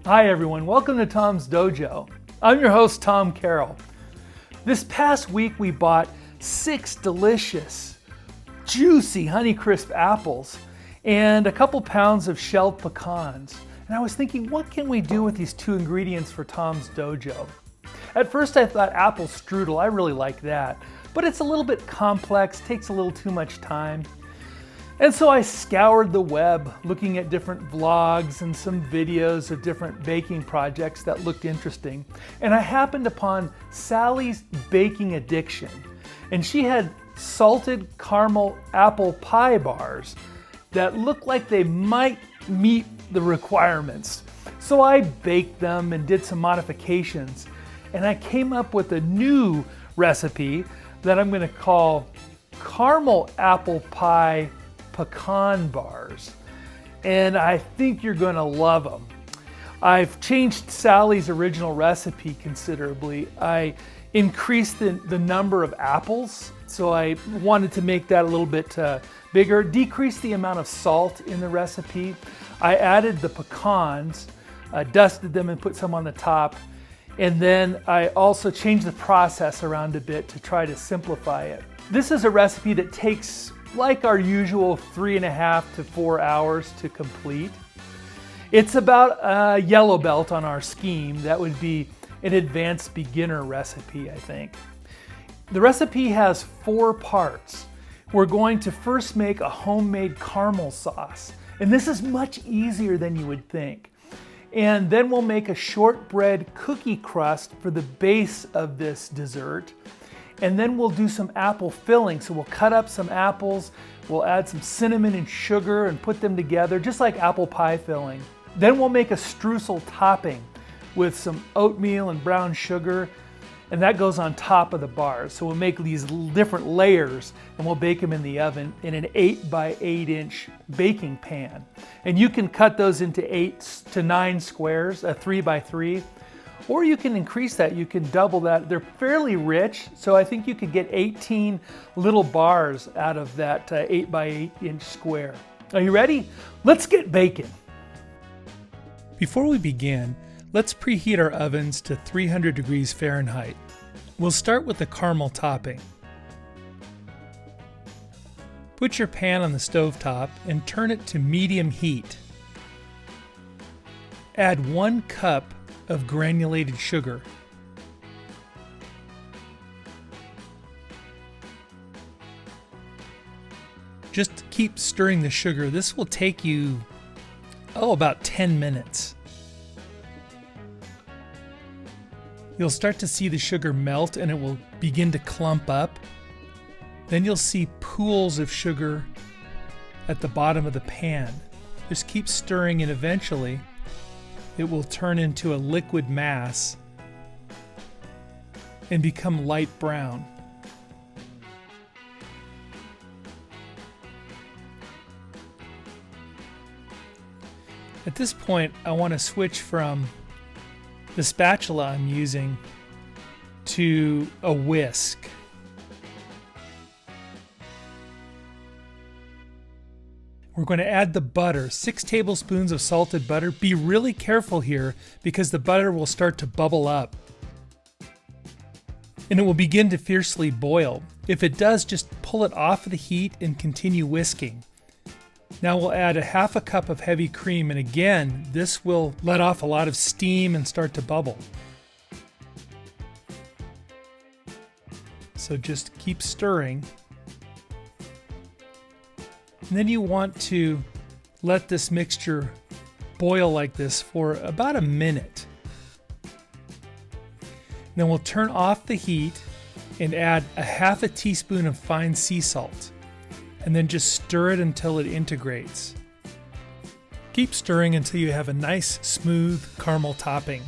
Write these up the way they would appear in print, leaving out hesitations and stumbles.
Hi everyone, welcome to Tom's Dojo. I'm your host, Tom Carroll. This past week we bought 6 delicious, juicy Honeycrisp apples and a couple pounds of shelled pecans. And I was thinking, what can we do with these 2 ingredients for Tom's Dojo? At first I thought apple strudel, I really like that, but it's a little bit complex, takes a little too much time. And so I scoured the web looking at different vlogs and some videos of different baking projects that looked interesting. And I happened upon Sally's Baking Addiction. And she had salted caramel apple pie bars that looked like they might meet the requirements. So I baked them and did some modifications. And I came up with a new recipe that I'm going to call caramel apple pie pecan bars, and I think you're going to love them. I've changed Sally's original recipe considerably. I increased the number of apples, so I wanted to make that a little bit bigger, decreased the amount of salt in the recipe. I added the pecans, dusted them and put some on the top, and then I also changed the process around a bit to try to simplify it. This is a recipe that takes, like our usual, 3.5 to 4 hours to complete. It's about a yellow belt on our scheme. That would be an advanced beginner recipe, I think. The recipe has 4 parts. We're going to first make a homemade caramel sauce, and this is much easier than you would think. And then we'll make a shortbread cookie crust for the base of this dessert. And then we'll do some apple filling. So we'll cut up some apples, we'll add some cinnamon and sugar and put them together, just like apple pie filling. Then we'll make a streusel topping with some oatmeal and brown sugar, and that goes on top of the bars. So we'll make these different layers and we'll bake them in the oven in an 8 by 8 inch baking pan. And you can cut those into 8 to 9 squares, a 3 by 3. Or you can increase that, you can double that. They're fairly rich, so I think you could get 18 little bars out of that 8 by 8 inch square. Are you ready? Let's get baking. Before we begin, let's preheat our ovens to 300 degrees Fahrenheit. We'll start with the caramel topping. Put your pan on the stovetop and turn it to medium heat. Add 1 cup of granulated sugar. Just keep stirring the sugar. This will take you, about 10 minutes. You'll start to see the sugar melt and it will begin to clump up. Then you'll see pools of sugar at the bottom of the pan. Just keep stirring and eventually it will turn into a liquid mass and become light brown. At this point, I want to switch from the spatula I'm using to a whisk. We're going to add the butter, 6 tablespoons of salted butter. Be really careful here because the butter will start to bubble up. And it will begin to fiercely boil. If it does, just pull it off of the heat and continue whisking. Now we'll add a 1/2 cup of heavy cream, and again, this will let off a lot of steam and start to bubble. So just keep stirring. And then you want to let this mixture boil like this for about a minute. Then we'll turn off the heat and add a 1/2 teaspoon of fine sea salt. And then just stir it until it integrates. Keep stirring until you have a nice, smooth caramel topping.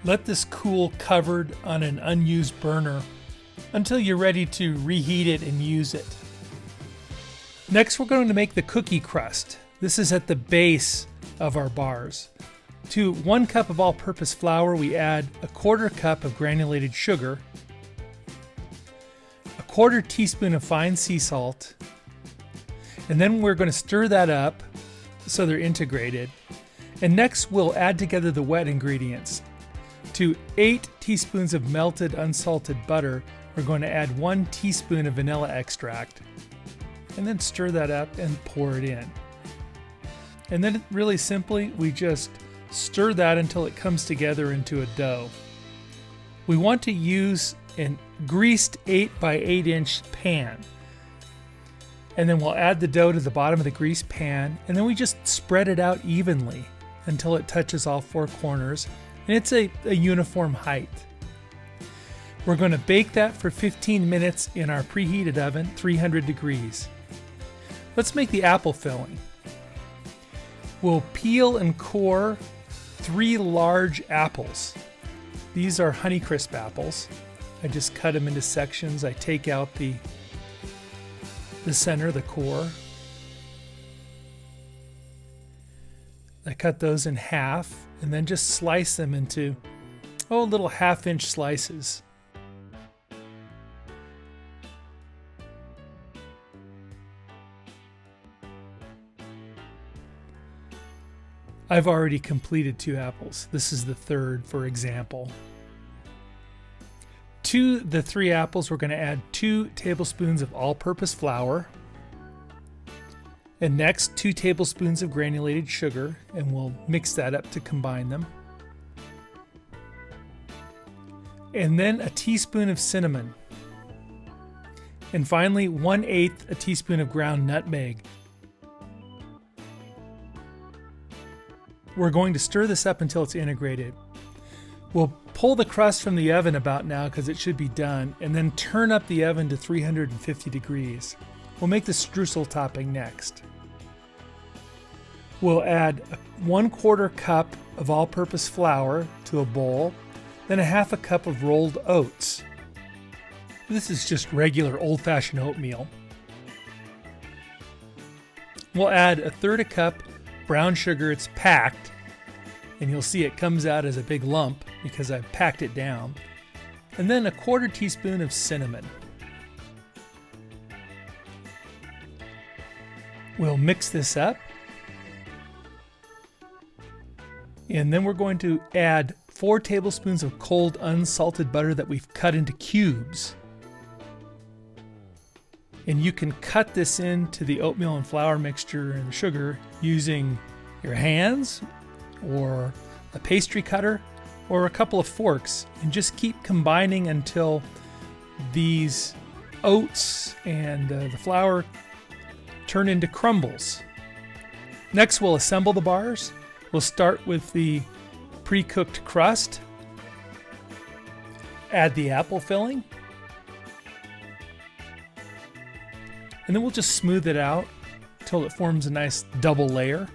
Let this cool covered on an unused burner until you're ready to reheat it and use it. Next, we're going to make the cookie crust. This is at the base of our bars. To 1 cup of all-purpose flour, we add a 1/4 cup of granulated sugar, a 1/4 teaspoon of fine sea salt, and then we're going to stir that up so they're integrated. And next we'll add together the wet ingredients. To 8 teaspoons of melted unsalted butter, we're going to add 1 teaspoon of vanilla extract. And then stir that up and pour it in. And then really simply, we just stir that until it comes together into a dough. We want to use a greased 8 by 8 inch pan. And then we'll add the dough to the bottom of the greased pan, and then we just spread it out evenly until it touches all 4 corners, and it's a uniform height. We're going to bake that for 15 minutes in our preheated oven, 300 degrees. Let's make the apple filling. We'll peel and core 3 large apples. These are Honeycrisp apples. I just cut them into sections. I take out the center, the core. I cut those in half and then just slice them into little 1/2 inch slices. I've already completed 2 apples. This is the 3rd, for example. To the 3 apples, we're going to add 2 tablespoons of all-purpose flour. And next, 2 tablespoons of granulated sugar, and we'll mix that up to combine them. And then a teaspoon of cinnamon. And finally, 1/8 a teaspoon of ground nutmeg. We're going to stir this up until it's integrated. We'll pull the crust from the oven about now because it should be done, and then turn up the oven to 350 degrees. We'll make the streusel topping next. We'll add 1/4 cup of all-purpose flour to a bowl, then 1/2 cup of rolled oats. This is just regular old-fashioned oatmeal. We'll add 1/3 cup brown sugar. It's packed, and you'll see it comes out as a big lump because I've packed it down. And then 1/4 teaspoon of cinnamon. We'll mix this up. And then we're going to add 4 tablespoons of cold unsalted butter that we've cut into cubes. And you can cut this into the oatmeal and flour mixture and the sugar using your hands or a pastry cutter or a couple of forks, and just keep combining until these oats and the flour turn into crumbles. Next, we'll assemble the bars. We'll start with the pre-cooked crust, add the apple filling, and then we'll just smooth it out until it forms a nice double layer.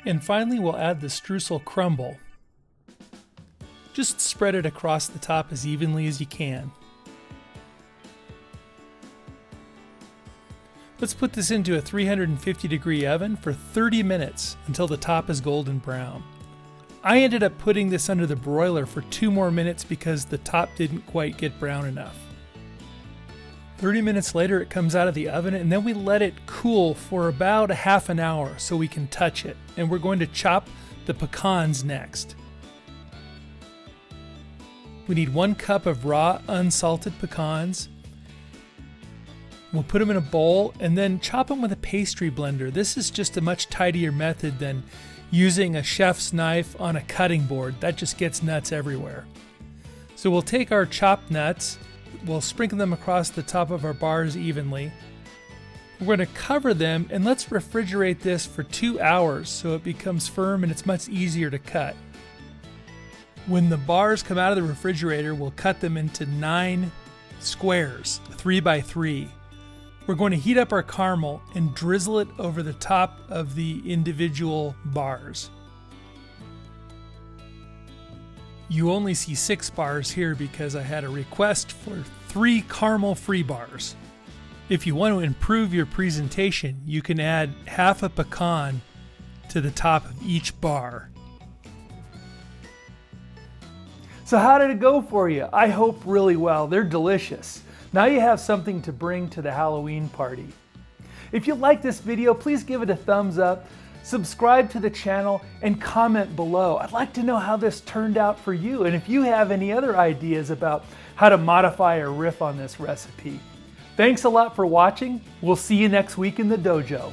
And finally, we'll add the streusel crumble. Just spread it across the top as evenly as you can. Let's put this into a 350 degree oven for 30 minutes until the top is golden brown. I ended up putting this under the broiler for 2 more minutes because the top didn't quite get brown enough. 30 minutes later, it comes out of the oven, and then we let it cool for about 1/2 hour so we can touch it. And we're going to chop the pecans next. We need 1 cup of raw unsalted pecans. We'll put them in a bowl and then chop them with a pastry blender. This is just a much tidier method than using a chef's knife on a cutting board. That just gets nuts everywhere. So we'll take our chopped nuts, we'll sprinkle them across the top of our bars evenly. We're going to cover them, and let's refrigerate this for 2 hours so it becomes firm and it's much easier to cut. When the bars come out of the refrigerator, we'll cut them into 9 squares, 3 by 3. We're going to heat up our caramel and drizzle it over the top of the individual bars. You only see 6 bars here because I had a request for 3 caramel-free bars. If you want to improve your presentation, you can add 1/2 a pecan to the top of each bar. So how did it go for you? I hope really well. They're delicious. Now you have something to bring to the Halloween party. If you like this video, please give it a thumbs up, subscribe to the channel, and comment below. I'd like to know how this turned out for you, and if you have any other ideas about how to modify or riff on this recipe. Thanks a lot for watching. We'll see you next week in the dojo.